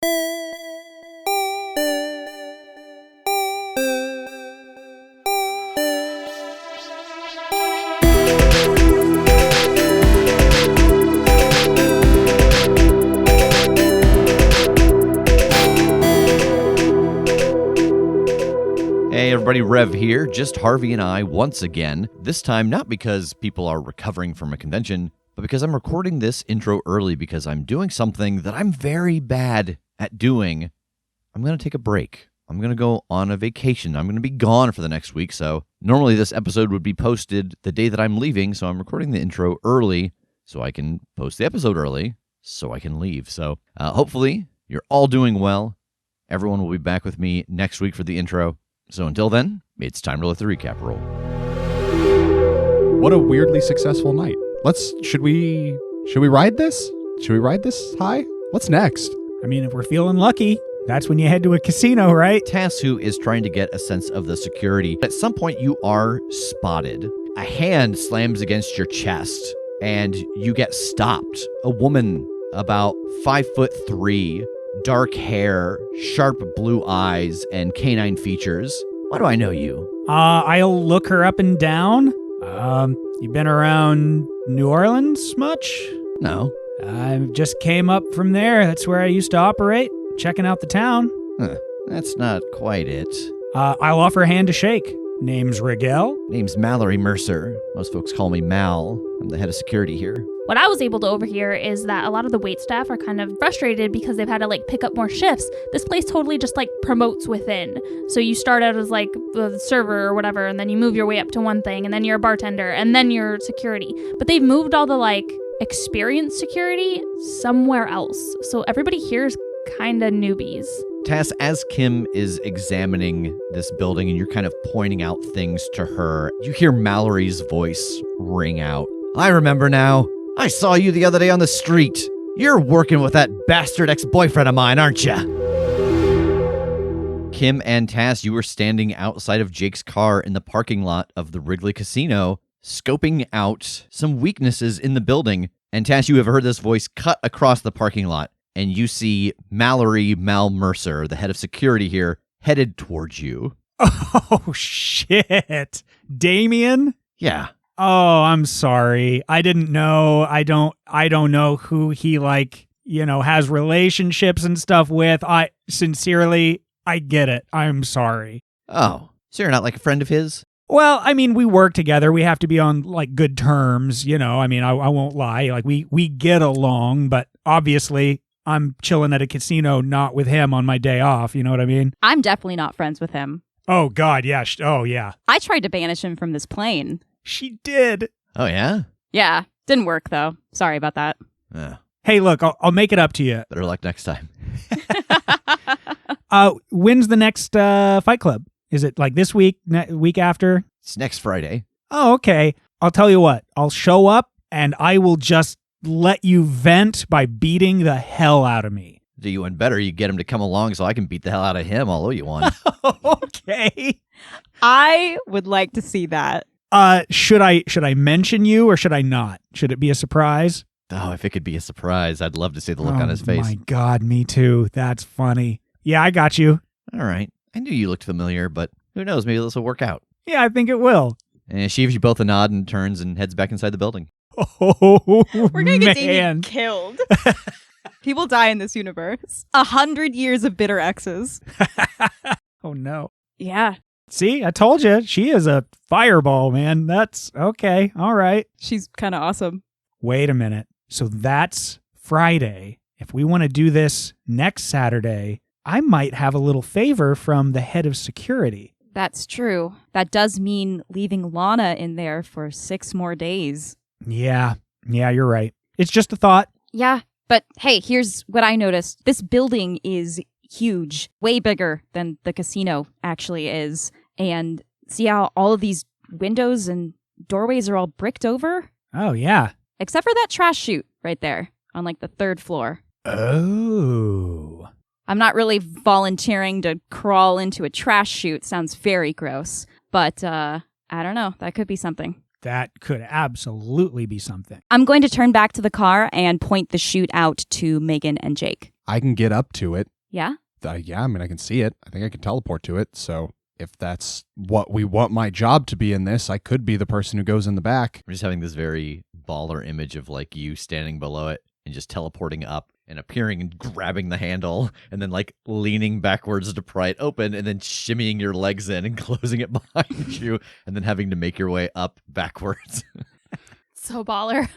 Hey everybody, Rev here, just Harvey and I once again. This time not because people are recovering from a convention, but because I'm recording this intro early because I'm doing something that I'm very bad at doing. I'm going to take a break. I'm going to go on a vacation. I'm going to be gone for the next week, so normally this episode would be posted the day that I'm leaving, so I'm recording the intro early so I can post the episode early so I can leave. So hopefully you're all doing well. Everyone will be back with me next week for the intro. So until then, it's time to let the recap roll. What a weirdly successful night. Should we ride this? Should we ride this high? What's next? I mean, if we're feeling lucky, that's when you head to a casino, right? Tass, who is trying to get a sense of the security, at some point you are spotted. A hand slams against your chest and you get stopped. A woman about 5'3", dark hair, sharp blue eyes, and canine features. Why do I know you? I'll look her up and down. You been around New Orleans much? No. I just came up from there. That's where I used to operate, checking out the town. That's not quite it. I'll offer a hand to shake. Name's Rigel. Name's Mallory Mercer. Most folks call me Mal. I'm the head of security here. What I was able to overhear is that a lot of the wait staff are kind of frustrated because they've had to pick up more shifts. This place totally just promotes within. So you start out as the server or whatever, and then you move your way up to one thing, and then you're a bartender, and then you're security. But they've moved all the experienced security somewhere else. So everybody here is kind of newbies. Tass, as Kim is examining this building and you're kind of pointing out things to her, you hear Mallory's voice ring out. I remember now. I saw you the other day on the street. You're working with that bastard ex-boyfriend of mine, aren't you? Kim and Tass, you were standing outside of Jake's car in the parking lot of the Wrigley Casino, scoping out some weaknesses in the building. And Tass, you have heard this voice cut across the parking lot. And you see Mallory Mal Mercer, the head of security here, headed towards you. Oh, shit. Damien? Yeah. Oh, I'm sorry. I didn't know. I don't know who he has relationships and stuff with. I get it. I'm sorry. Oh, so you're not a friend of his? Well, I mean, we work together. We have to be on good terms, I mean, I won't lie. We get along, but obviously I'm chilling at a casino, not with him on my day off. You know what I mean? I'm definitely not friends with him. Oh, God, yeah. Oh, yeah. I tried to banish him from this plane. She did. Oh, yeah? Yeah. Didn't work, though. Sorry about that. Hey, look, I'll make it up to you. Better luck next time. When's the next Fight Club? Is it this week, week after? It's next Friday. Oh, okay. I'll tell you what. I'll show up and I will just let you vent by beating the hell out of me. Do you one better? You get him to come along so I can beat the hell out of him. I'll owe you one. Okay. I would like to see that. Should I mention you or should I not? Should it be a surprise? Oh, if it could be a surprise, I'd love to see the look on his face. Oh my God, me too. That's funny. Yeah, I got you. All right. I knew you looked familiar, but who knows? Maybe this will work out. Yeah, I think it will. And she gives you both a nod and turns and heads back inside the building. Oh, we're gonna get man. Damien killed. People die in this universe. 100 years of bitter exes. Oh no. Yeah. See, I told you, she is a fireball, man. That's okay. All right. She's kind of awesome. Wait a minute. So that's Friday. If we want to do this next Saturday, I might have a little favor from the head of security. That's true. That does mean leaving Lana in there for 6 more days. Yeah, you're right. It's just a thought. Yeah, but hey, here's what I noticed. This building is huge, way bigger than the casino actually is. And see how all of these windows and doorways are all bricked over? Oh, yeah. Except for that trash chute right there on the 3rd floor. Oh. I'm not really volunteering to crawl into a trash chute. Sounds very gross. But, I don't know. That could be something. That could absolutely be something. I'm going to turn back to the car and point the chute out to Megan and Jake. I can get up to it. Yeah? Yeah, I mean, I can see it. I think I can teleport to it. So if that's what we want my job to be in this, I could be the person who goes in the back. I'm just having this very baller image of like you standing below it and just teleporting up and appearing and grabbing the handle and then like leaning backwards to pry it open and then shimmying your legs in and closing it behind you and then having to make your way up backwards. So baller.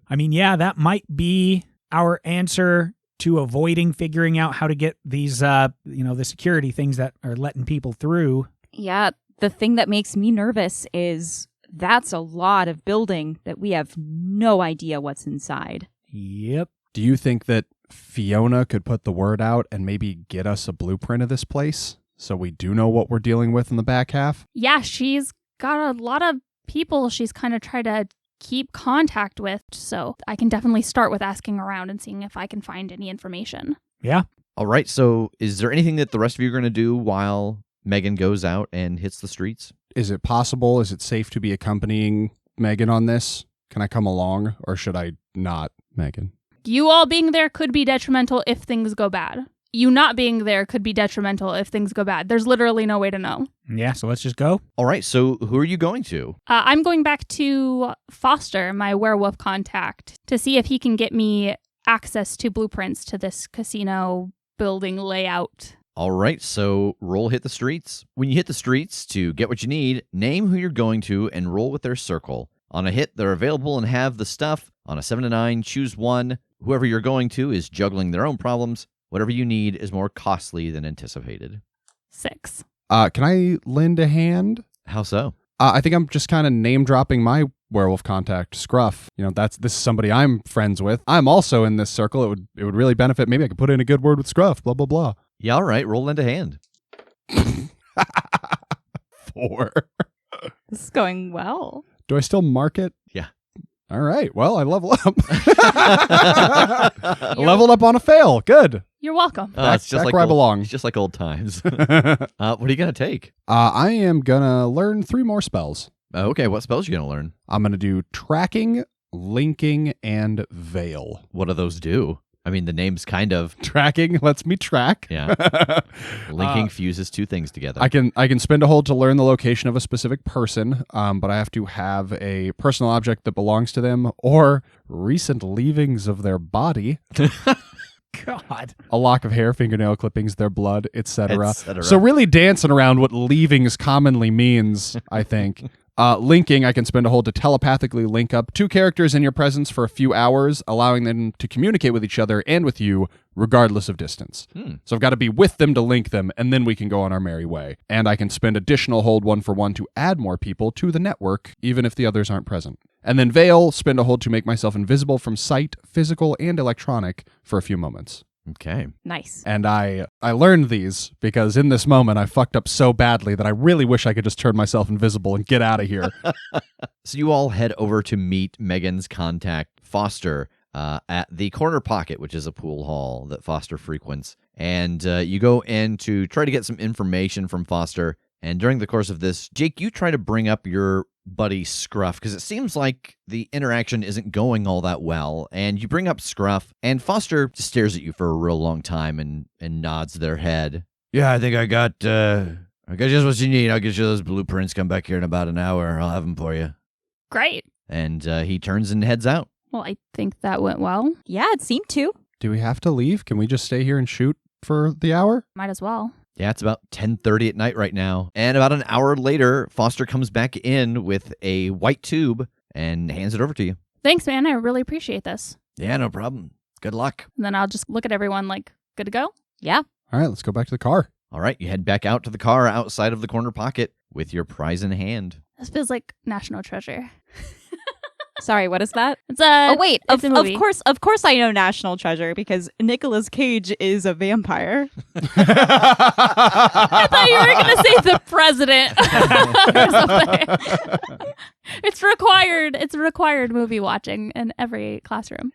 I mean, yeah, that might be our answer to avoiding figuring out how to get these, the security things that are letting people through. Yeah, the thing that makes me nervous is that's a lot of building that we have no idea what's inside. Yep. Do you think that Fiona could put the word out and maybe get us a blueprint of this place so we do know what we're dealing with in the back half? Yeah, she's got a lot of people she's kind of tried to keep contact with. So I can definitely start with asking around and seeing if I can find any information. Yeah. All right, so is there anything that the rest of you are going to do while Megan goes out and hits the streets? Is it possible? Is it safe to be accompanying Megan on this? Can I come along or should I not, Megan? You all being there could be detrimental if things go bad. You not being there could be detrimental if things go bad. There's literally no way to know. Yeah, so let's just go. All right, so who are you going to? I'm going back to Foster, my werewolf contact, to see if he can get me access to blueprints to this casino building layout. All right, so roll hit the streets. When you hit the streets, to get what you need, name who you're going to and roll with their circle. On a hit, they're available and have the stuff. On a 7 to 9, choose one. Whoever you're going to is juggling their own problems. Whatever you need is more costly than anticipated. 6. Can I lend a hand? How so? I think I'm just kind of name dropping my werewolf contact, Scruff. This is somebody I'm friends with. I'm also in this circle. It would really benefit. Maybe I could put in a good word with Scruff. Blah blah blah. Yeah, all right. Roll lend a hand. 4. This is going well. Do I still mark it? Yeah. All right. Well, I level up. Leveled up on a fail. Good. You're welcome. It's just back like where I old, belong. It's just like old times. What are you going to take? I am gonna learn 3 more spells. Okay, what spells are you going to learn? I'm gonna do tracking, linking, and veil. What do those do? I mean, the name's kind of... Tracking lets me track. Yeah. Linking fuses 2 things together. I can spend a hold to learn the location of a specific person, but I have to have a personal object that belongs to them or recent leavings of their body. God. A lock of hair, fingernail clippings, their blood, etc. etc. So really dancing around what leavings commonly means, I think. Linking, I can spend a hold to telepathically link up 2 characters in your presence for a few hours, allowing them to communicate with each other and with you, regardless of distance. So I've got to be with them to link them, and then we can go on our merry way. And I can spend additional hold 1-for-1 to add more people to the network, even if the others aren't present. And then Veil, spend a hold to make myself invisible from sight, physical, and electronic for a few moments. Okay. Nice. And I learned these because in this moment I fucked up so badly that I really wish I could just turn myself invisible and get out of here. So you all head over to meet Megan's contact, Foster, at the Corner Pocket, which is a pool hall that Foster frequents. And you go in to try to get some information from Foster. And during the course of this, Jake, you try to bring up your buddy Scruff, because it seems like the interaction isn't going all that well. And you bring up Scruff, and Foster just stares at you for a real long time and nods their head. Yeah, I think I got just what you need. I'll get you those blueprints. Come back here in about an hour. I'll have them for you. Great. And he turns and heads out. Well, I think that went well. Yeah, it seemed to. Do we have to leave? Can we just stay here and shoot for the hour? Might as well. Yeah, it's about 10:30 at night right now. And about an hour later, Foster comes back in with a white tube and hands it over to you. Thanks, man. I really appreciate this. Yeah, no problem. Good luck. And then I'll just look at everyone like, good to go? Yeah. All right, let's go back to the car. All right, you head back out to the car outside of the Corner Pocket with your prize in hand. This feels like National Treasure. Sorry, what is that? It's a Oh wait, it's a movie. of course I know National Treasure because Nicolas Cage is a vampire. I thought you were going to say the president or something. It's required. It's required movie watching in every classroom.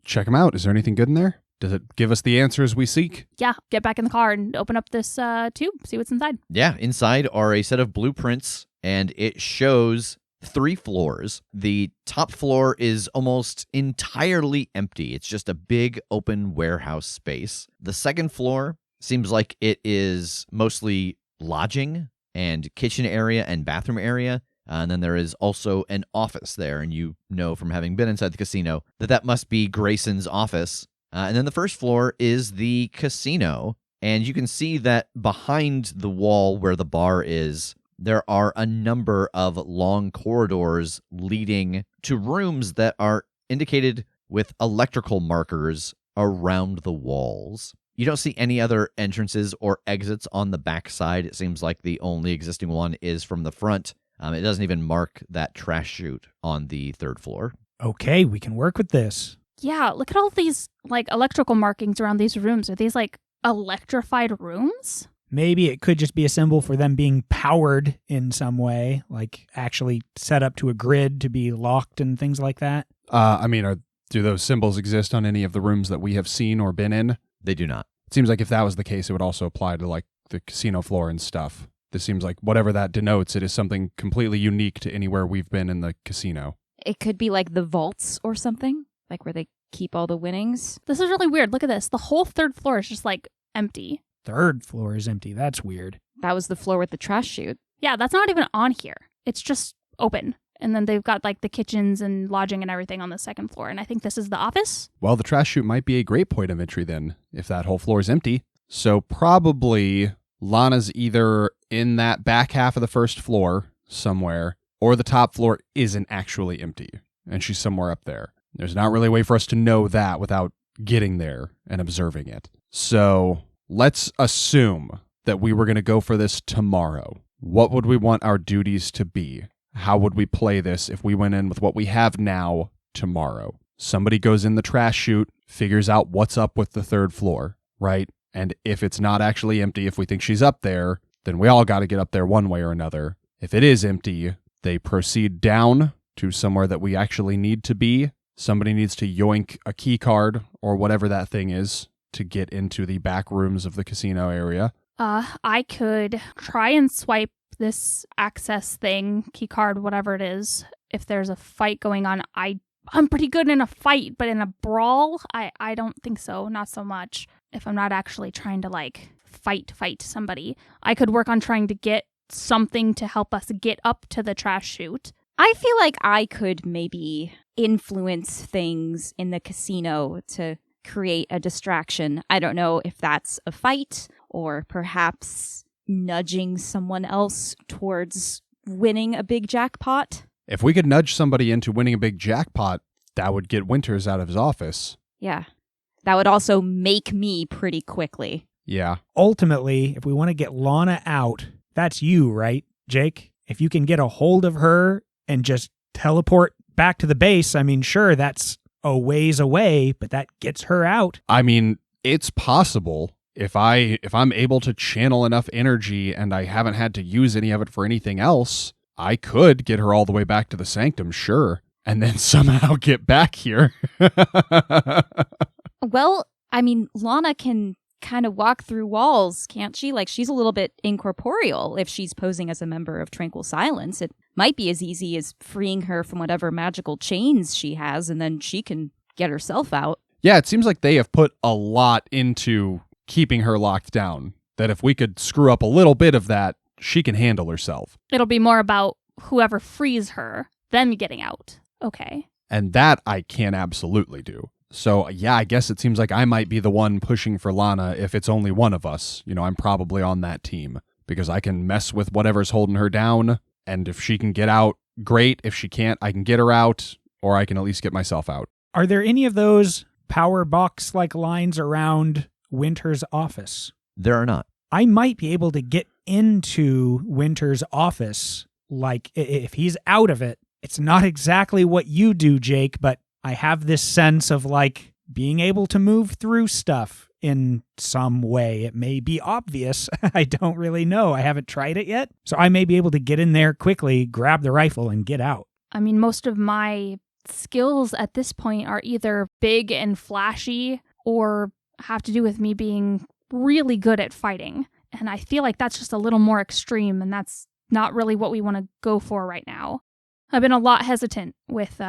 Check them out. Is there anything good in there? Does it give us the answers we seek? Yeah, get back in the car and open up this tube, see what's inside. Yeah, inside are a set of blueprints, and it shows 3 floors. The top floor is almost entirely empty. It's just a big open warehouse space. The second floor seems like it is mostly lodging and kitchen area and bathroom area. And then there is also an office there. And you know from having been inside the casino that must be Grayson's office. And then the first floor is the casino. And you can see that behind the wall where the bar is, there are a number of long corridors leading to rooms that are indicated with electrical markers around the walls. You don't see any other entrances or exits on the back side. It seems like the only existing one is from the front. It doesn't even mark that trash chute on the 3rd floor. Okay, we can work with this. Yeah, look at all these like electrical markings around these rooms. Are these like electrified rooms? Maybe it could just be a symbol for them being powered in some way, like actually set up to a grid to be locked and things like that. Do those symbols exist on any of the rooms that we have seen or been in? They do not. It seems like if that was the case, it would also apply to like the casino floor and stuff. This seems like whatever that denotes, it is something completely unique to anywhere we've been in the casino. It could be like the vaults or something, like where they keep all the winnings. This is really weird. Look at this. The whole 3rd floor is just like empty. 3rd floor is empty. That's weird. That was the floor with the trash chute. Yeah, that's not even on here. It's just open. And then they've got like the kitchens and lodging and everything on the 2nd floor. And I think this is the office. Well, the trash chute might be a great point of entry then, if that whole floor is empty. So probably Lana's either in that back half of the 1st floor somewhere, or the top floor isn't actually empty, and she's somewhere up there. There's not really a way for us to know that without getting there and observing it. So let's assume that we were going to go for this tomorrow. What would we want our duties to be? How would we play this if we went in with what we have now tomorrow? Somebody goes in the trash chute, figures out what's up with the 3rd floor, right? And if it's not actually empty, if we think she's up there, then we all got to get up there one way or another. If it is empty, they proceed down to somewhere that we actually need to be. Somebody needs to yoink a key card or whatever that thing is to get into the back rooms of the casino area. I could try and swipe this access thing, key card, whatever it is. If there's a fight going on, I'm pretty good in a fight, but in a brawl, I don't think so. Not so much. If I'm not actually trying to like fight somebody, I could work on trying to get something to help us get up to the trash chute. I feel like I could maybe influence things in the casino to create a distraction. I don't know if that's a fight or perhaps nudging someone else towards winning a big jackpot. If we could nudge somebody into winning a big jackpot, that would get Winters out of his office. Yeah. That would also make me pretty quickly. Yeah. Ultimately, if we want to get Lana out, that's you, right, Jake? If you can get a hold of her and just teleport back to the base, I mean, sure, that's a ways away, but that gets her out. I mean, it's possible. If I'm able to channel enough energy and I haven't had to use any of it for anything else, I could get her all the way back to the sanctum, sure, and then somehow get back here. Well, I mean, Lana can kind of walk through walls, can't she? Like, she's a little bit incorporeal if she's posing as a member of Tranquil Silence. It might be as easy as freeing her from whatever magical chains she has, and then she can get herself out. Yeah, it seems like they have put a lot into keeping her locked down, that if we could screw up a little bit of that, she can handle herself. It'll be more about whoever frees her, them getting out. Okay. And that I can absolutely do. So, yeah, I guess it seems like I might be the one pushing for Lana if it's only one of us. You know, I'm probably on that team because I can mess with whatever's holding her down. And if she can get out, great. If she can't, I can get her out, or I can at least get myself out. Are there any of those power box-like lines around Winter's office? There are not. I might be able to get into Winter's office. Like, if he's out of it, it's not exactly what you do, Jake, but I have this sense of, like, being able to move through stuff in some way. It may be obvious. I don't really know. I haven't tried it yet. So I may be able to get in there quickly, grab the rifle, and get out. I mean, most of my skills at this point are either big and flashy or have to do with me being really good at fighting. And I feel like that's just a little more extreme, and that's not really what we want to go for right now. I've been a lot hesitant with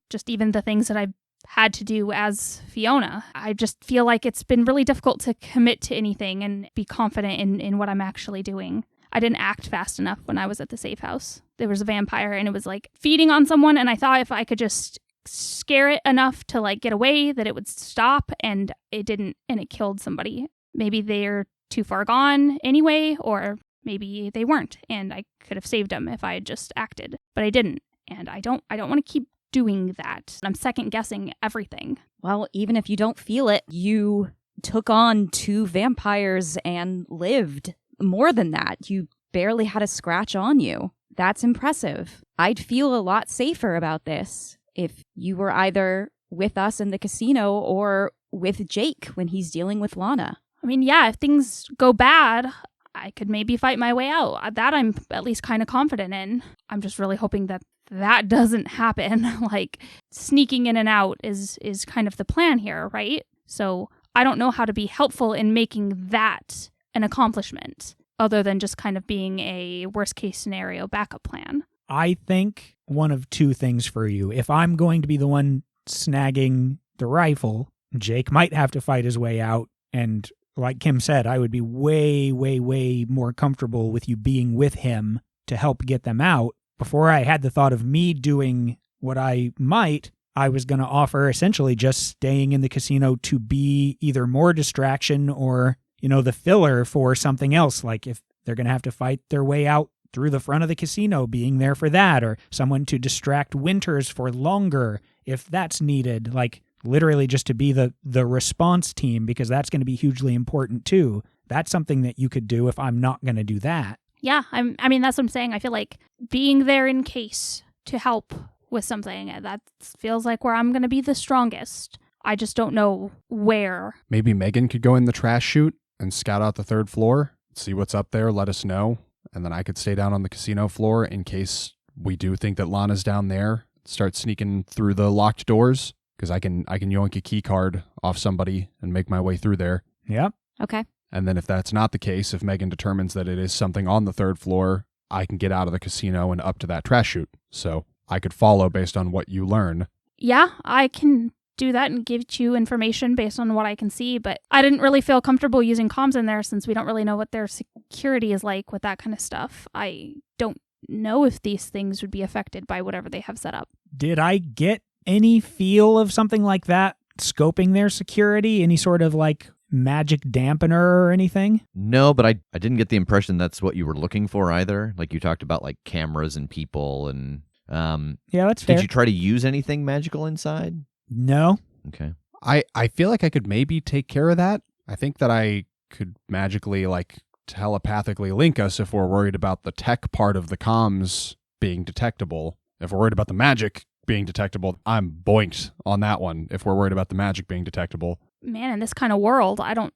just even the things that I've had to do as Fiona. I just feel like it's been really difficult to commit to anything and be confident in what I'm actually doing. I didn't act fast enough when I was at the safe house. There was a vampire and it was like feeding on someone, and I thought if I could just scare it enough to like get away that it would stop, and it didn't, and it killed somebody. Maybe they're too far gone anyway, or maybe they weren't, and I could have saved them if I had just acted, but I didn't, and I don't want to keep doing that. I'm second guessing everything. Well, even if you don't feel it, you took on 2 vampires and lived. More than that, you barely had a scratch on you. That's impressive. I'd feel a lot safer about this if you were either with us in the casino or with Jake when he's dealing with Lana. I mean, yeah, if things go bad, I could maybe fight my way out. That I'm at least kind of confident in. I'm just really hoping that that doesn't happen. Like, sneaking in and out is kind of the plan here, right? So I don't know how to be helpful in making that an accomplishment, other than just kind of being a worst case scenario backup plan. I think one of 2 things for you. If I'm going to be the one snagging the rifle, Jake might have to fight his way out. And like Kim said, I would be way, way, way more comfortable with you being with him to help get them out. Before I had the thought of me doing what I might, I was going to offer essentially just staying in the casino to be either more distraction or, the filler for something else. Like if they're going to have to fight their way out through the front of the casino, being there for that, or someone to distract Winters for longer if that's needed. Like literally just to be the response team, because that's going to be hugely important too. That's something that you could do if I'm not going to do that. Yeah, I mean, that's what I'm saying. I feel like being there in case to help with something, that feels like where I'm going to be the strongest. I just don't know where. Maybe Megan could go in the trash chute and scout out the 3rd floor, see what's up there, let us know, and then I could stay down on the casino floor in case we do think that Lana's down there. Start sneaking through the locked doors, because I can yoink a key card off somebody and make my way through there. Yep. Okay. And then if that's not the case, if Megan determines that it is something on the 3rd floor, I can get out of the casino and up to that trash chute. So I could follow based on what you learn. Yeah, I can do that and give you information based on what I can see, but I didn't really feel comfortable using comms in there since we don't really know what their security is like with that kind of stuff. I don't know if these things would be affected by whatever they have set up. Did I get any feel of something like that scoping their security? Any sort of like magic dampener or anything? No, but I didn't get the impression that's what you were looking for either. Like you talked about like cameras and people and yeah, that's fair. Did you try to use anything magical inside? No. Okay. I feel like I could maybe take care of that. I think that I could magically like telepathically link us if we're worried about the tech part of the comms being detectable. If we're worried about the magic being detectable, I'm boinked on that one. If we're worried about the magic being detectable. Man, in this kind of world, I don't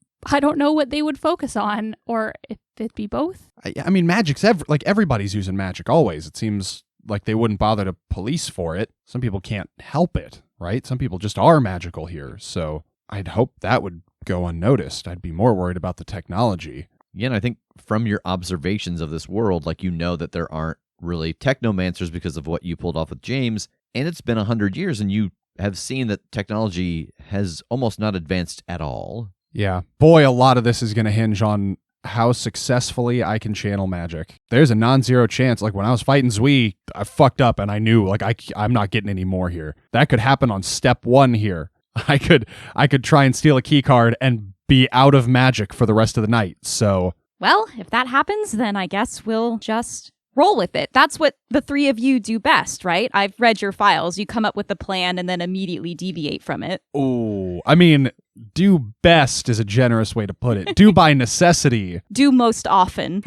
know what they would focus on, or if it'd be both. I mean, magic's like everybody's using magic always. It seems like they wouldn't bother to police for it. Some people can't help it, right? Some people just are magical here. So I'd hope that would go unnoticed. I'd be more worried about the technology. Yeah, and I think from your observations of this world, like that there aren't really technomancers because of what you pulled off with James, and it's been 100 years, and you have seen that technology has almost not advanced at all. Yeah. Boy, a lot of this is going to hinge on how successfully I can channel magic. There's a non-zero chance. Like when I was fighting Zui, I fucked up and I knew like I'm not getting any more here. That could happen on step 1 here. I could try and steal a key card and be out of magic for the rest of the night. So, well, if that happens, then I guess we'll just roll with it. That's what the 3 of you do best, right? I've read your files. You come up with a plan and then immediately deviate from it. oh, I mean, do best is a generous way to put it. Do by necessity. Do most often.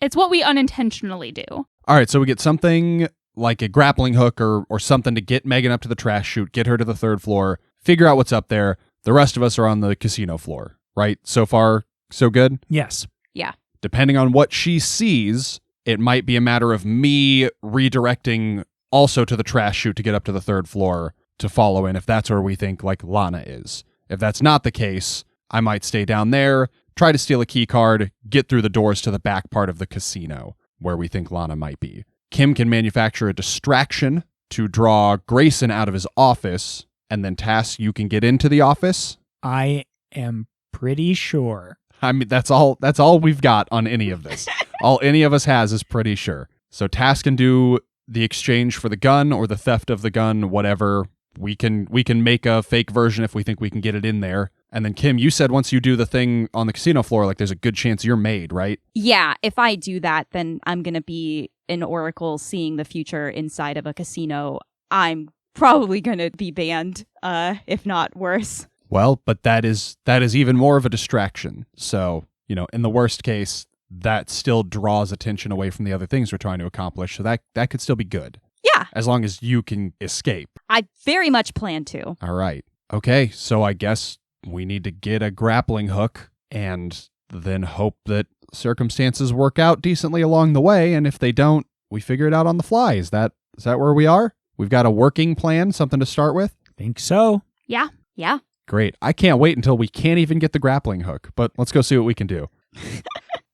It's what we unintentionally do. All right, so we get something like a grappling hook or something to get Megan up to the trash chute, get her to the 3rd floor, figure out what's up there. The rest of us are on the casino floor, right? So far, so good? Yes. Yeah. Depending on what she sees, it might be a matter of me redirecting also to the trash chute to get up to the 3rd floor to follow in if that's where we think like Lana is. If that's not the case, I might stay down there, try to steal a key card, get through the doors to the back part of the casino, where we think Lana might be. Kim can manufacture a distraction to draw Grayson out of his office, and then Tass, you can get into the office. I am pretty sure. I mean, that's all we've got on any of this. All any of us has is pretty sure. So Tass can do the exchange for the gun or the theft of the gun, whatever. We can make a fake version if we think we can get it in there. And then Kim, you said once you do the thing on the casino floor, like there's a good chance you're made, right? Yeah, if I do that, then I'm going to be an oracle seeing the future inside of a casino. I'm probably going to be banned, if not worse. Well, but that is even more of a distraction. So, in the worst case, that still draws attention away from the other things we're trying to accomplish. So that could still be good. Yeah. As long as you can escape. I very much plan to. All right. Okay, so I guess we need to get a grappling hook and then hope that circumstances work out decently along the way. And if they don't, we figure it out on the fly. Is that where we are? We've got a working plan, something to start with? Think so. Yeah. Yeah. Great. I can't wait until we can't even get the grappling hook, but let's go see what we can do.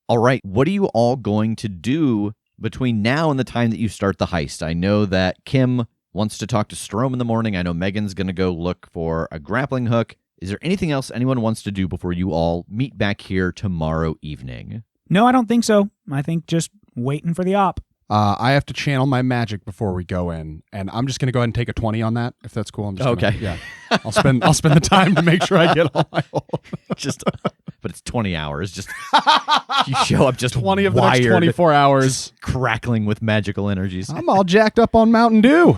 All right, what are you all going to do between now and the time that you start the heist? I know that Kim wants to talk to Strom in the morning. I know Megan's going to go look for a grappling hook. Is there anything else anyone wants to do before you all meet back here tomorrow evening? No, I don't think so. I think just waiting for the op. I have to channel my magic before we go in, and I'm just going to go ahead and take a 20 on that, if that's cool. I'm just Okay. Yeah. I'll spend the time to make sure I get all my But it's 20 hours. Just you show up just 20 of the wired, next 24 hours. crackling with magical energies. I'm all jacked up on Mountain Dew.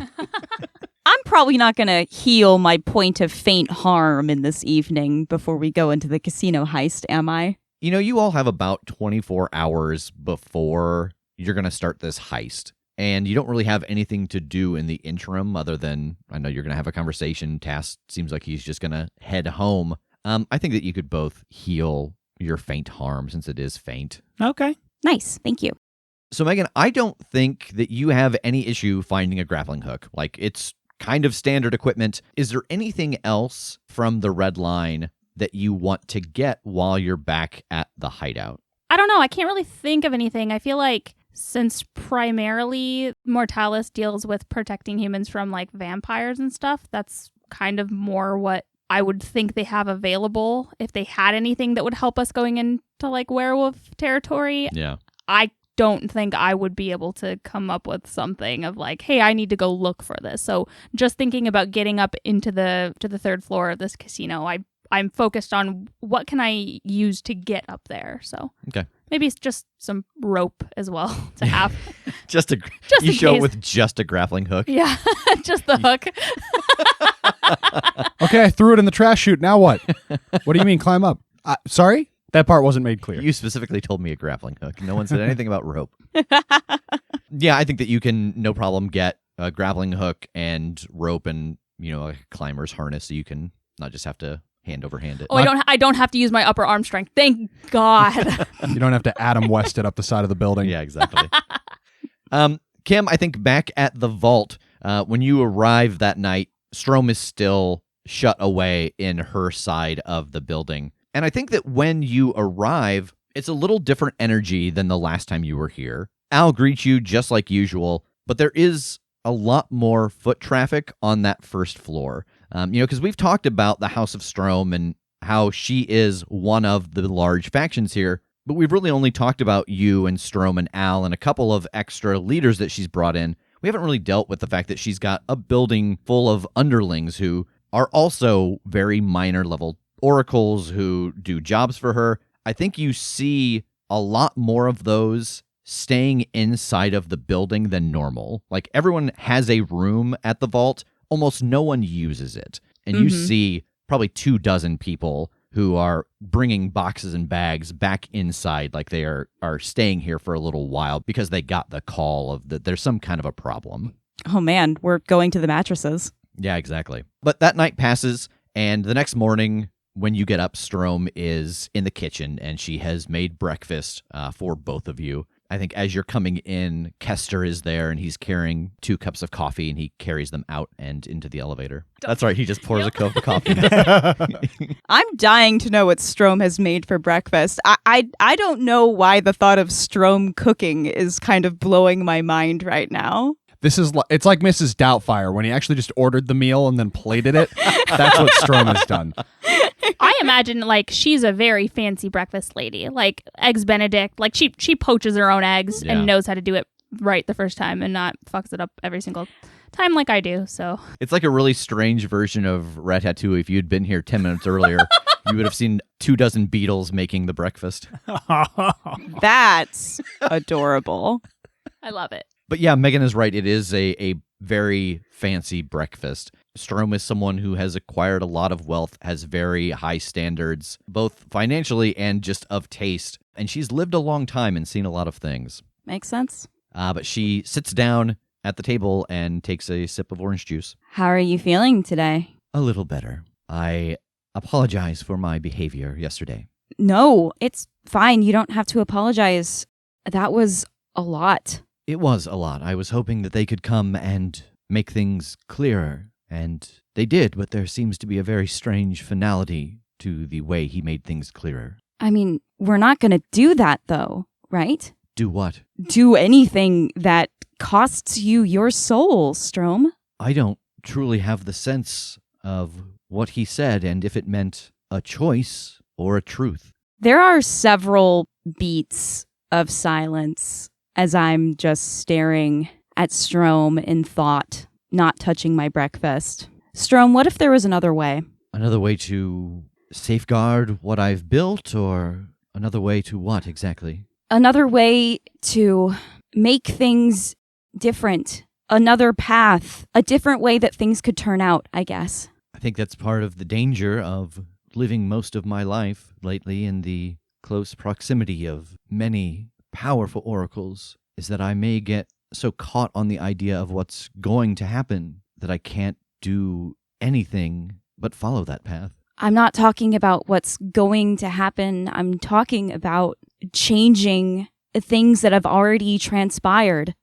I'm probably not going to heal my point of faint harm in this evening before we go into the casino heist, am I? You all have about 24 hours before you're going to start this heist. And you don't really have anything to do in the interim other than, I know you're going to have a conversation. Tass seems like he's just going to head home. I think that you could both heal your faint harm since it is faint. Okay. Nice. Thank you. So, Megan, I don't think that you have any issue finding a grappling hook. Like, it's kind of standard equipment. Is there anything else from the red line that you want to get while you're back at the hideout? I don't know. I can't really think of anything. I feel like since primarily Mortalis deals with protecting humans from like vampires and stuff, that's kind of more what I would think they have available. If they had anything that would help us going into like werewolf territory, Yeah. I don't think I would be able to come up with something of like, hey, I need to go look for this. So just thinking about getting up into the third floor of this casino, I'm focused on what can I use to get up there. So Okay. maybe it's just some rope as well to have. You in show up case. with just a grappling hook. Yeah, just the hook. Okay, I threw it in the trash chute. Now what? What do you mean climb up? Sorry? That part wasn't made clear. You specifically told me a grappling hook. No one said anything about rope. Yeah, I think that you can, no problem, get a grappling hook and rope and, a climber's harness so you can not just have to hand over hand it. Oh, I don't have to use my upper arm strength. Thank God. You don't have to Adam West it up the side of the building. Yeah, exactly. Kim, I think back at the vault, when you arrive that night, Strom is still shut away in her side of the building. And I think that when you arrive, it's a little different energy than the last time you were here. Al greets you just like usual, but there is a lot more foot traffic on that first floor. Because we've talked about the House of Strom and how she is one of the large factions here, but we've really only talked about you and Strom and Al and a couple of extra leaders that she's brought in. We haven't really dealt with the fact that she's got a building full of underlings who are also very minor level oracles who do jobs for her. I think you see a lot more of those staying inside of the building than normal. Like, everyone has a room at the vault. Almost no one uses it. And you see probably 24 people who are bringing boxes and bags back inside like they are staying here for a little while because they got the call of that there's some kind of a problem. Oh man, we're going to the mattresses. Yeah, exactly. But that night passes, and the next morning when you get up, Strom is in the kitchen, and she has made breakfast for both of you. I think as you're coming in, Kester is there and he's carrying 2 cups of coffee and he carries them out and into the elevator. That's right. He just pours a cup of coffee. I'm dying to know what Strom has made for breakfast. I don't know why the thought of Strom cooking is kind of blowing my mind right now. It's like Mrs. Doubtfire when he actually just ordered the meal and then plated it. That's what Strom has done. I imagine like she's a very fancy breakfast lady, like eggs Benedict. Like she poaches her own eggs and knows how to do it right the first time and not fucks it up every single time like I do. So it's like a really strange version of Ratatouille. If you'd been here 10 minutes earlier, you would have seen 24 beetles making the breakfast. That's adorable. I love it. But yeah, Megan is right. It is a very fancy breakfast. Strom is someone who has acquired a lot of wealth, has very high standards, both financially and just of taste. And she's lived a long time and seen a lot of things. Makes sense. But she sits down at the table and takes a sip of orange juice. How are you feeling today? A little better. I apologize for my behavior yesterday. No, it's fine. You don't have to apologize. That was a lot. It was a lot. I was hoping that they could come and make things clearer, and they did, but there seems to be a very strange finality to the way he made things clearer. I mean, we're not going to do that, though, right? Do what? Do anything that costs you your soul, Strom. I don't truly have the sense of what he said and if it meant a choice or a truth. There are several beats of silence as I'm just staring at Strom in thought, not touching my breakfast. Strom, what if there was another way? Another way to safeguard what I've built, or another way to what exactly? Another way to make things different. Another path. A different way that things could turn out, I guess. I think that's part of the danger of living most of my life lately in the close proximity of many powerful oracles, is that I may get so caught on the idea of what's going to happen that I can't do anything but follow that path. I'm not talking about what's going to happen. I'm talking about changing things that have already transpired.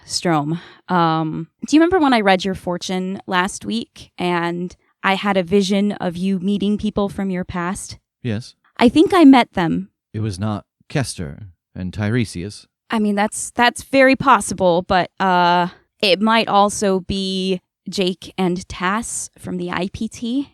Strom. Do you remember when I read your fortune last week and I had a vision of you meeting people from your past? Yes. I think I met them. It was not Kester and Tiresias. I mean, that's very possible, but it might also be Jake and Tass from the IPT.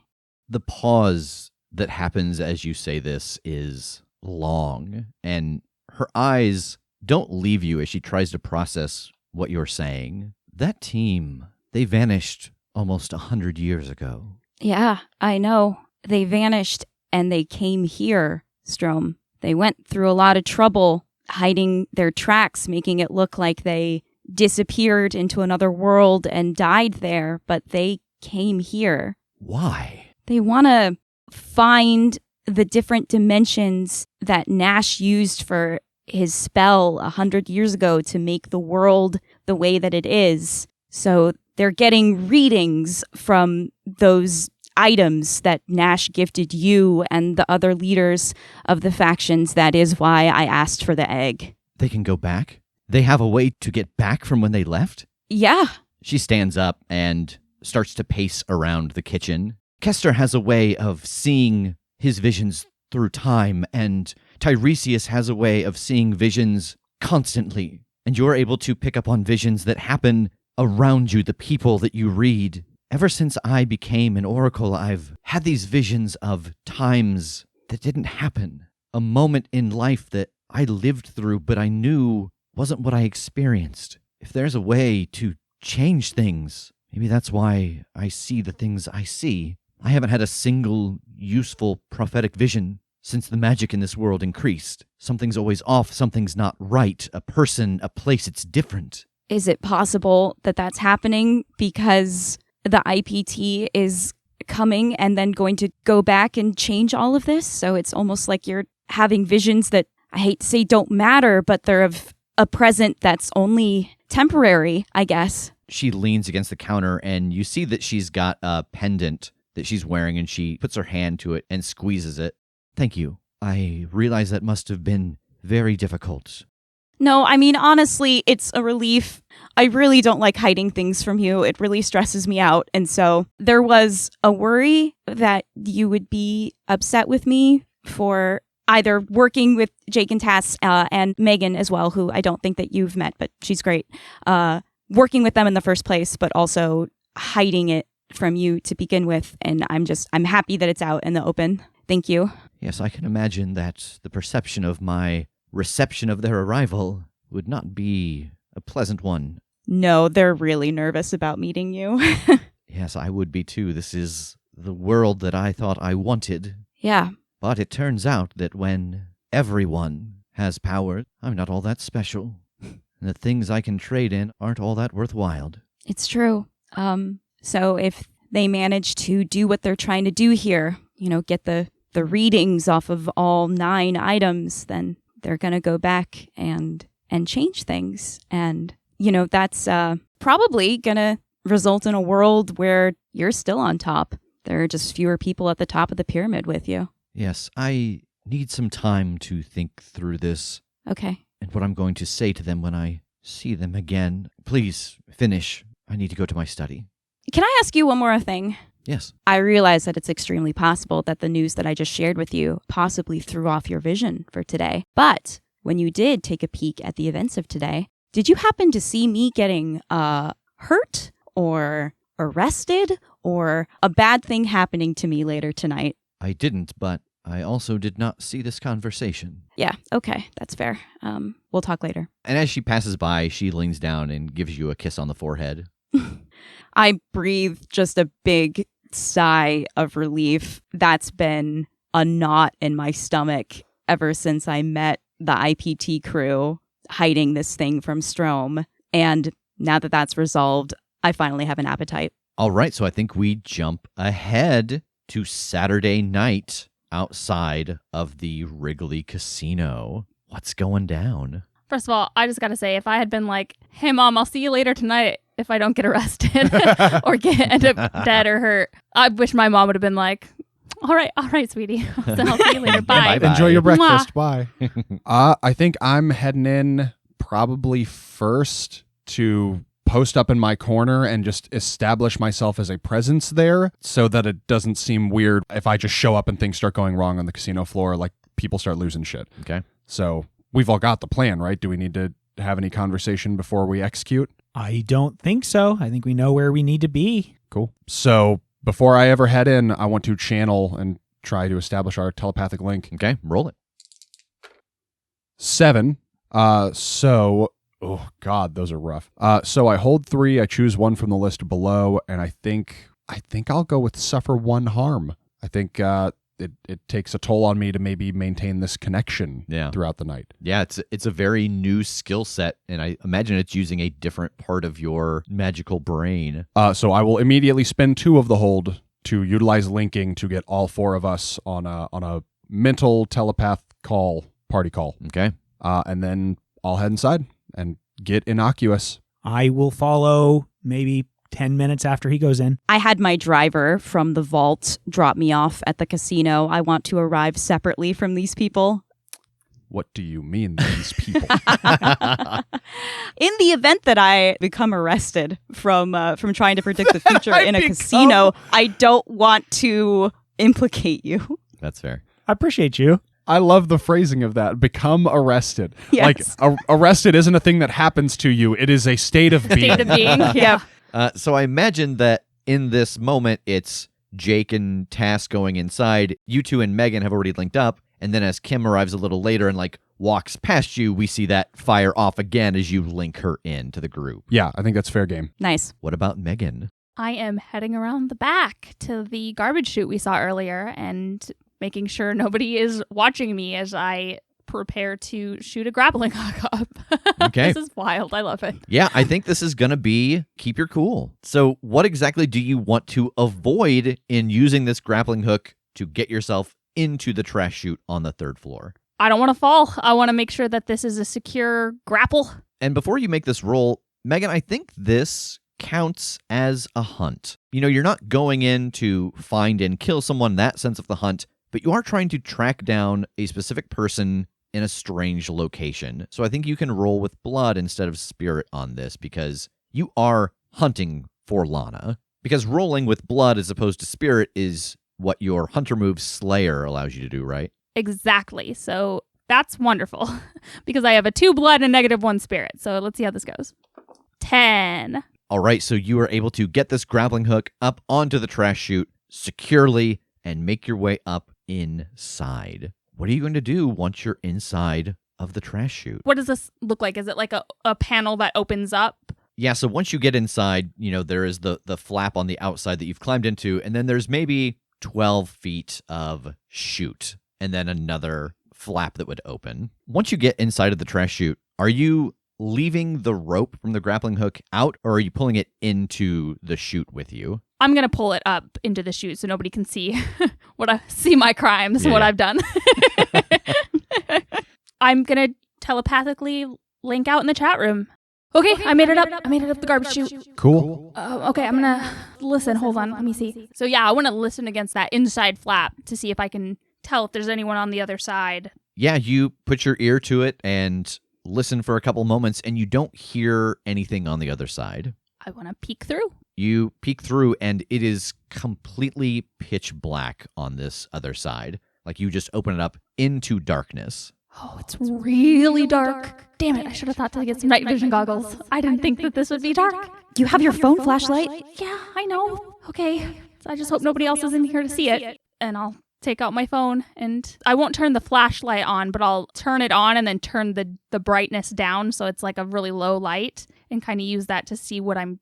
The pause that happens as you say this is long, and her eyes don't leave you as she tries to process what you're saying. That team, they vanished almost 100 years ago. Yeah, I know. They vanished and they came here, Strom. They went through a lot of trouble hiding their tracks, making it look like they disappeared into another world and died there, but they came here. Why? They want to find the different dimensions that Nash used for his spell 100 years ago to make the world the way that it is. So they're getting readings from those items that Nash gifted you and the other leaders of the factions. That is why I asked for the egg. They can go back? They have a way to get back from when they left? Yeah. She stands up and starts to pace around the kitchen. Kester has a way of seeing his visions through time, and Tiresias has a way of seeing visions constantly. And you're able to pick up on visions that happen around you, the people that you read. Ever since I became an oracle, I've had these visions of times that didn't happen. A moment in life that I lived through, but I knew wasn't what I experienced. If there's a way to change things, maybe that's why I see the things I see. I haven't had a single useful prophetic vision since the magic in this world increased. Something's always off, something's not right. A person, a place, it's different. Is it possible that that's happening because the IPT is coming and then going to go back and change all of this? So it's almost like you're having visions that, I hate to say don't matter, but they're of a present that's only temporary, I guess. She leans against the counter and you see that she's got a pendant that she's wearing, and she puts her hand to it and squeezes it. Thank you. I realize that must have been very difficult. No, I mean, honestly, it's a relief. I really don't like hiding things from you. It really stresses me out. And so there was a worry that you would be upset with me for either working with Jake and Tass and Megan as well, who I don't think that you've met, but she's great. Working with them in the first place, but also hiding it from you to begin with. And I'm happy that it's out in the open. Thank you. Yes, I can imagine that the perception of my reception of their arrival would not be a pleasant one. No, they're really nervous about meeting you. Yes, I would be too. This is the world that I thought I wanted. Yeah. But it turns out that when everyone has power, I'm not all that special. And the things I can trade in aren't all that worthwhile. It's true. So if they manage to do what they're trying to do here, get the readings off of all 9 items, then they're going to go back and change things. And, that's probably going to result in a world where you're still on top. There are just fewer people at the top of the pyramid with you. Yes, I need some time to think through this. Okay. And what I'm going to say to them when I see them again. Please, finish. I need to go to my study. Can I ask you one more thing? Yes. I realize that it's extremely possible that the news that I just shared with you possibly threw off your vision for today. But when you did take a peek at the events of today, did you happen to see me getting hurt or arrested or a bad thing happening to me later tonight? I didn't, but I also did not see this conversation. Yeah, okay, that's fair. We'll talk later. And as she passes by, she leans down and gives you a kiss on the forehead. I breathe just a big sigh of relief. That's been a knot in my stomach ever since I met the IPT crew hiding this thing from Strom. And now that that's resolved, I finally have an appetite. All right, so I think we jump ahead to Saturday night outside of the Wrigley Casino. What's going down? First of all, I just got to say, if I had been like, hey, Mom, I'll see you later tonight if I don't get arrested or end up dead or hurt, I wish my mom would have been like, all right, sweetie. So I'll see you later. Bye. Bye-bye. Enjoy your breakfast. Mwah. Bye. I think I'm heading in probably first to post up in my corner and just establish myself as a presence there so that it doesn't seem weird if I just show up and things start going wrong on the casino floor, like people start losing shit. Okay. So we've all got the plan, right? Do we need to have any conversation before we execute? I don't think so. I think we know where we need to be. Cool. So before I ever head in, I want to channel and try to establish our telepathic link. Okay, roll it. 7. Oh God, those are rough. So I hold 3. I choose 1 from the list below, and I think I'll go with suffer 1 harm. I think it takes a toll on me to maybe maintain this connection throughout the night. Yeah, it's a very new skill set, and I imagine it's using a different part of your magical brain. So I will immediately spend 2 of the hold to utilize linking to get all 4 of us on a mental telepath party call. Okay. And then I'll head inside and get innocuous. I will follow maybe 10 minutes after he goes in. I had my driver from the vault drop me off at the casino. I want to arrive separately from these people. What do you mean, these people? In the event that I become arrested from trying to predict the future in a casino, I don't want to implicate you. That's fair. I appreciate you. I love the phrasing of that. Become arrested. Yes. Like, arrested isn't a thing that happens to you. It is a state of being. State of being. Yeah. So I imagine that in this moment, it's Jake and Tass going inside. You two and Megan have already linked up. And then as Kim arrives a little later and walks past you, we see that fire off again as you link her into the group. Yeah, I think that's fair game. Nice. What about Megan? I am heading around the back to the garbage chute we saw earlier and making sure nobody is watching me as I prepare to shoot a grappling hook up. Okay. This is wild. I love it. Yeah, I think this is going to be keep your cool. So what exactly do you want to avoid in using this grappling hook to get yourself into the trash chute on the 3rd floor? I don't want to fall. I want to make sure that this is a secure grapple. And before you make this roll, Megan, I think this counts as a hunt. You're not going in to find and kill someone, that sense of the hunt, but you are trying to track down a specific person in a strange location. So I think you can roll with blood instead of spirit on this because you are hunting for Lana. Because rolling with blood as opposed to spirit is what your hunter move Slayer allows you to do, right? Exactly. So that's wonderful because I have a 2 blood and -1 spirit. So let's see how this goes. 10. All right, so you are able to get this grappling hook up onto the trash chute securely and make your way up inside. What are you going to do once you're inside of the trash chute? What does this look like? Is it like a panel that opens up? Yeah, so once you get inside, there is the flap on the outside that you've climbed into, and then there's maybe 12 feet of chute, and then another flap that would open. Once you get inside of the trash chute, are you leaving the rope from the grappling hook out, or are you pulling it into the chute with you? I'm going to pull it up into the chute so nobody can see see my crimes and what I've done. I'm going to telepathically link out in the chat room. Okay, I made it up. I made it up the garbage chute. Cool. Okay, I'm going to listen. Hold on. Let me see. So yeah, I want to listen against that inside flap to see if I can tell if there's anyone on the other side. Yeah, you put your ear to it and listen for a couple moments, and you don't hear anything on the other side. I want to peek through. You peek through, and it is completely pitch black on this other side. Like you just open it up into darkness. Oh, it's really dark. Damn it, I should have thought to get some night vision goggles. I didn't think that this would be dark. You have your phone flashlight? Yeah, I know. Okay. So I just hope nobody else is in here to see it. And I'll take out my phone, and I won't turn the flashlight on, but I'll turn it on and then turn the brightness down so it's like a really low light, and kind of use that to see what I'm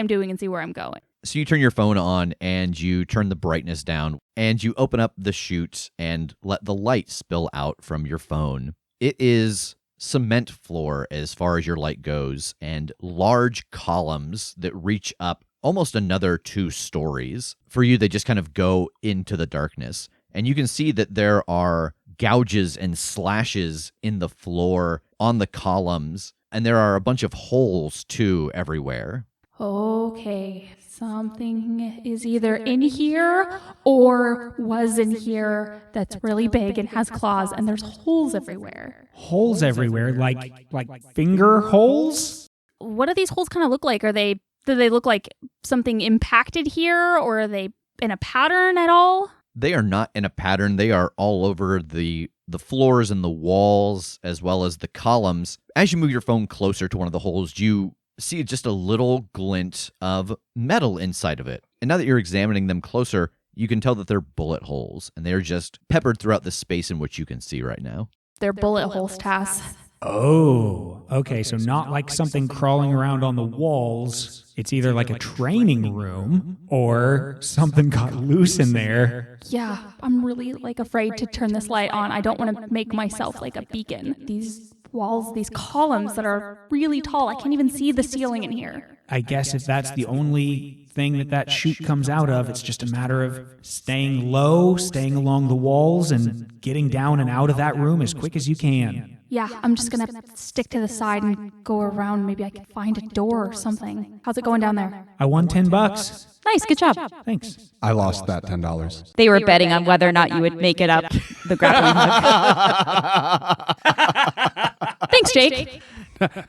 doing and see where I'm going. So you turn your phone on and you turn the brightness down and you open up the chute and let the light spill out from your phone. It is cement floor as far as your light goes, and large columns that reach up almost another 2 stories. For you, they just kind of go into the darkness. And you can see that there are gouges and slashes in the floor on the columns, and there are a bunch of holes, too, everywhere. Okay, something is either in here or was in here that's really big and has claws, and there's holes everywhere. Holes everywhere, like finger holes? What do these holes kind of look like? Do they look like something impacted here, or are they in a pattern at all? They are not in a pattern. They are all over the floors and the walls, as well as the columns. As you move your phone closer to one of the holes, you see just a little glint of metal inside of it. And now that you're examining them closer, you can tell that they're bullet holes, and they're just peppered throughout the space in which you can see right now. They're bullet holes, Tass. Oh, okay. So not like something crawling around on the walls. It's either like a training room or something got loose in there. Yeah, I'm really afraid to turn this light on. I don't want to make myself like a beacon. These walls, these columns that are really tall. I can't even see the ceiling in here. I guess if that's the only thing that chute comes out of, it's just a matter of staying low, staying along the walls, and getting down and out of that room as quick as you can. Yeah, I'm just going to stick to the side and go around. Maybe I can find a door or something. How's it going down there? I won $10. Nice, good job. Thanks. I lost that $10. They were betting on whether or not you would make it up the grappling hook. Thanks, Jake.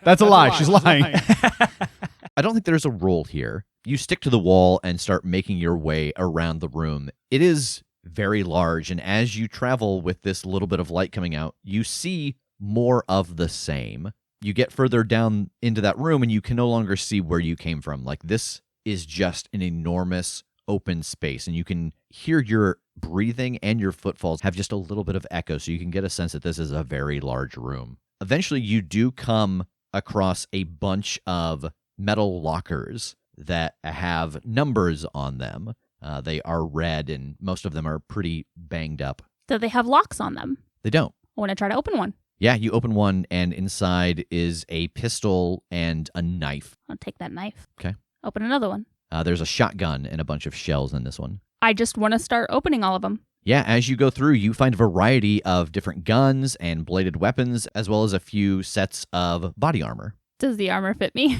That's a lie. She's lying. I don't think there's a roll here. You stick to the wall and start making your way around the room. It is very large, and as you travel with this little bit of light coming out, you see more of the same. You get further down into that room, and you can no longer see where you came from. Like, this is just an enormous open space, and you can hear your breathing and your footfalls have just a little bit of echo, so you can get a sense that this is a very large room. Eventually, you do come across a bunch of metal lockers that have numbers on them. They are red, and most of them are pretty banged up. Do they have locks on them? They don't. I want to try to open one. Yeah, you open one, and inside is a pistol and a knife. I'll take that knife. Okay. Open another one. There's a shotgun and a bunch of shells in this one. I just want to start opening all of them. Yeah, as you go through, you find a variety of different guns and bladed weapons, as well as a few sets of body armor. Does the armor fit me?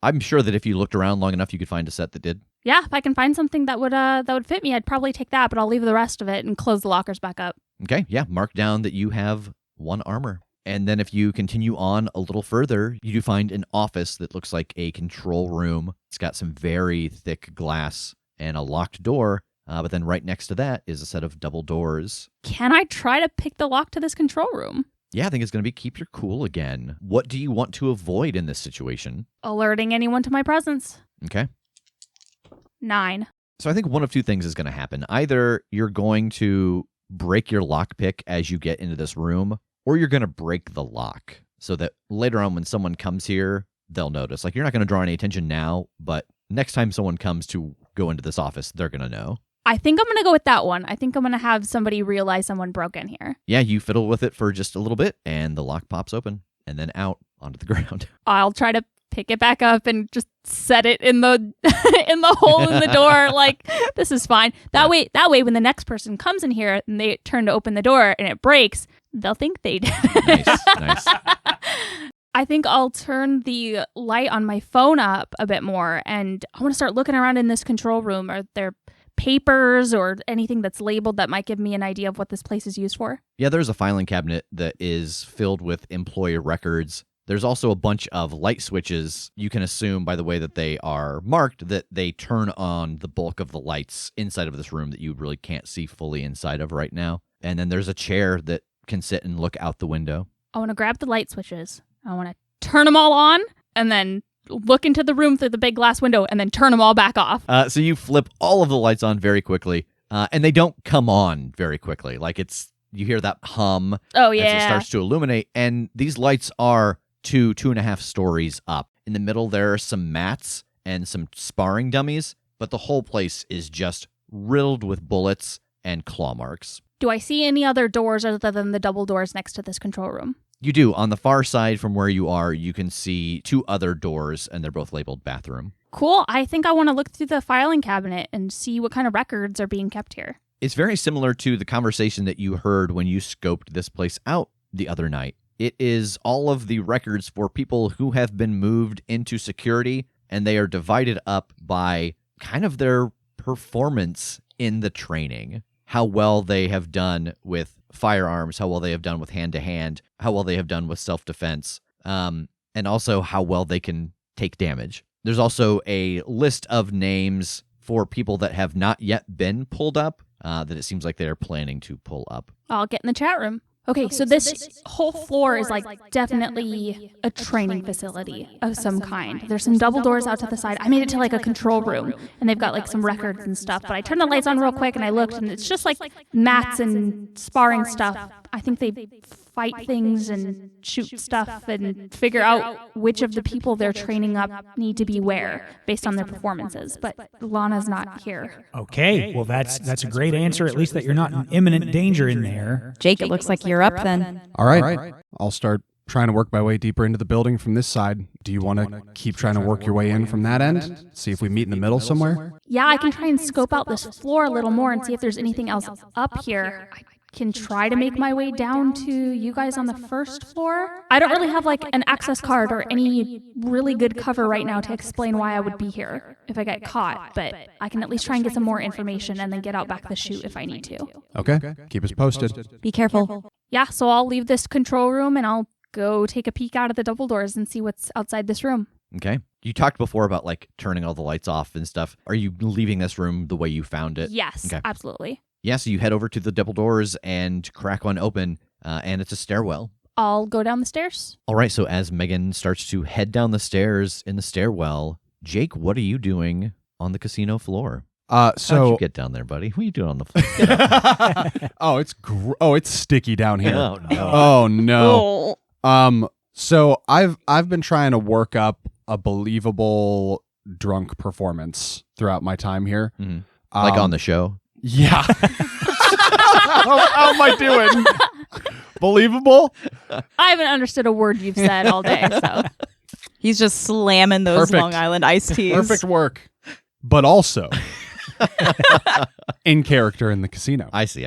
I'm sure that if you looked around long enough, you could find a set that did. Yeah, if I can find something that would fit me, I'd probably take that, but I'll leave the rest of it and close the lockers back up. Okay, yeah, mark down that you have 1 armor. And then if you continue on a little further, you do find an office that looks like a control room. It's got some very thick glass and a locked door, but then right next to that is a set of double doors. Can I try to pick the lock to this control room? Yeah, I think it's going to be keep your cool again. What do you want to avoid in this situation? Alerting anyone to my presence. Okay. 9. So I think one of 2 things is going to happen. Either you're going to break your lockpick as you get into this room, or you're going to break the lock so that later on when someone comes here, they'll notice. Like, you're not going to draw any attention now, but next time someone comes to go into this office, they're going to know. I think I'm going to go with that one. I think I'm going to have somebody realize someone broke in here. Yeah, you fiddle with it for just a little bit, and the lock pops open, and then out onto the ground. I'll try to pick it back up and just set it in the in the hole in the door. Like, this is fine. That way when the next person comes in here and they turn to open the door and it breaks, they'll think they did. Nice. I think I'll turn the light on my phone up a bit more, and I want to start looking around in this control room. Are there papers or anything that's labeled that might give me an idea of what this place is used for? Yeah, there's a filing cabinet that is filled with employee records. There's also a bunch of light switches. You can assume by the way that they are marked that they turn on the bulk of the lights inside of this room that you really can't see fully inside of right now. And then there's a chair that can sit and look out the window. I want to grab the light switches. I want to turn them all on and then look into the room through the big glass window and then turn them all back off. So you flip all of the lights on very quickly, and they don't come on very quickly. Like, you hear that hum Oh, as it yeah. starts to illuminate, and these lights are 2.5 stories up. In the middle, there are some mats and some sparring dummies, but the whole place is just riddled with bullets and claw marks. Do I see any other doors other than the double doors next to this control room? You do. On the far side from where you are, you can see 2 other doors, and they're both labeled bathroom. Cool. I think I want to look through the filing cabinet and see what kind of records are being kept here. It's very similar to the conversation that you heard when you scoped this place out the other night. It is all of the records for people who have been moved into security, and they are divided up by kind of their performance in the training. How well they have done with firearms, how well they have done with hand-to-hand, how well they have done with self-defense, and also how well they can take damage. There's also a list of names for people that have not yet been pulled up that it seems like they're planning to pull up. I'll get in the chat room. Okay, so this whole floor is like definitely a training facility of some kind. There's some double doors out to the side. I made it to like a control room, and they've got like some records and stuff. But I turned the lights on real quick, and I looked, and it's just like mats and sparring stuff. I think they fight things and shoot stuff and figure out which of the people they're training up need to be where based on their performances. But Lana's not here. Okay, well that's a great answer. At least that you're not in imminent danger in there. Jake, it looks like you're up then. All right. I'll start trying to work my way deeper into the building from this side. Do you want to keep trying to work your way in from that end? See if we meet in the middle somewhere? Yeah, I can try and scope out this floor a little more and see if there's anything else up here. I can try to make my way down to you guys on the first floor. I don't really have like an access card or any really good cover right now to explain why I would be here if I get caught, but I can at least try and get some more information and then get out back the chute if I need to. Okay. Keep us posted. Be careful. Yeah, so I'll leave this control room and I'll go take a peek out of the double doors and see what's outside this room. Okay. You talked before about like turning all the lights off and stuff. Are you leaving this room the way you found it? Yes, Okay. absolutely. Yeah, so you head over to the double doors and crack one open, and it's a stairwell. I'll go down the stairs. All right, so as Megan starts to head down the stairs in the stairwell, Jake, what are you doing on the casino floor? How'd you get down there, buddy? What are you doing on the floor? Get up. It's sticky down here. Oh, no. Oh no. So I've been trying to work up a believable drunk performance throughout my time here. Mhm. Like on the show? Yeah. How am I doing? Believable? I haven't understood a word you've said all day, so. He's just slamming those Perfect. Long Island iced teas. Perfect work. But also in character in the casino. I see.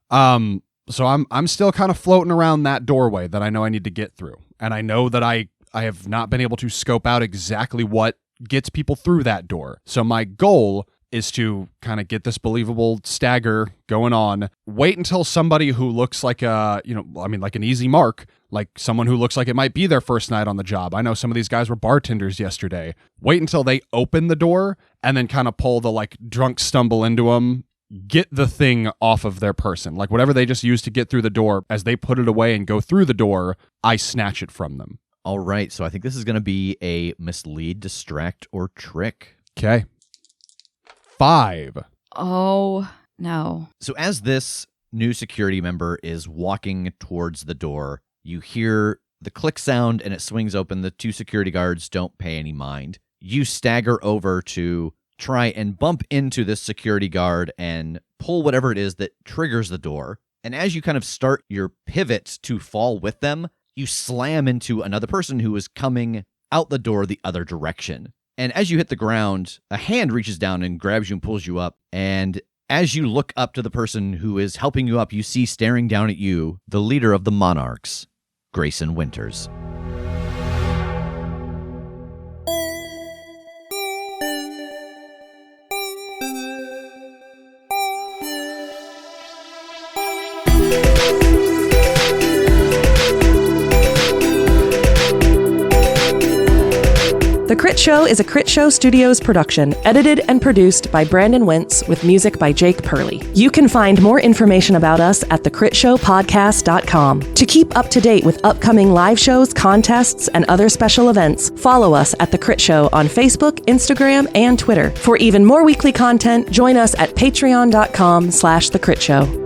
So I'm still kind of floating around that doorway that I know I need to get through. And I know that I have not been able to scope out exactly what gets people through that door. So my goal is to kind of get this believable stagger going on. Wait until somebody who looks like like an easy mark, like someone who looks like it might be their first night on the job. I know some of these guys were bartenders yesterday. Wait until they open the door and then kind of pull the like drunk stumble into them. Get the thing off of their person. Like whatever they just used to get through the door, as they put it away and go through the door, I snatch it from them. All right, so I think this is going to be a mislead, distract, or trick. Okay. 5. Oh, no. So as this new security member is walking towards the door, you hear the click sound and it swings open. The 2 security guards don't pay any mind. You stagger over to try and bump into this security guard and pull whatever it is that triggers the door. And as you kind of start your pivot to fall with them, you slam into another person who is coming out the door the other direction. And as you hit the ground, a hand reaches down and grabs you and pulls you up. And as you look up to the person who is helping you up, you see staring down at you the leader of the Monarchs, Grayson Winters. The Crit Show is a Critshow Studios production, edited and produced by Brandon Wentz with music by Jake Purley. You can find more information about us at theCritshowPodcast.com. To keep up to date with upcoming live shows, contests, and other special events, follow us at The Crit Show on Facebook, Instagram, and Twitter. For even more weekly content, join us at patreon.com/theCritShow.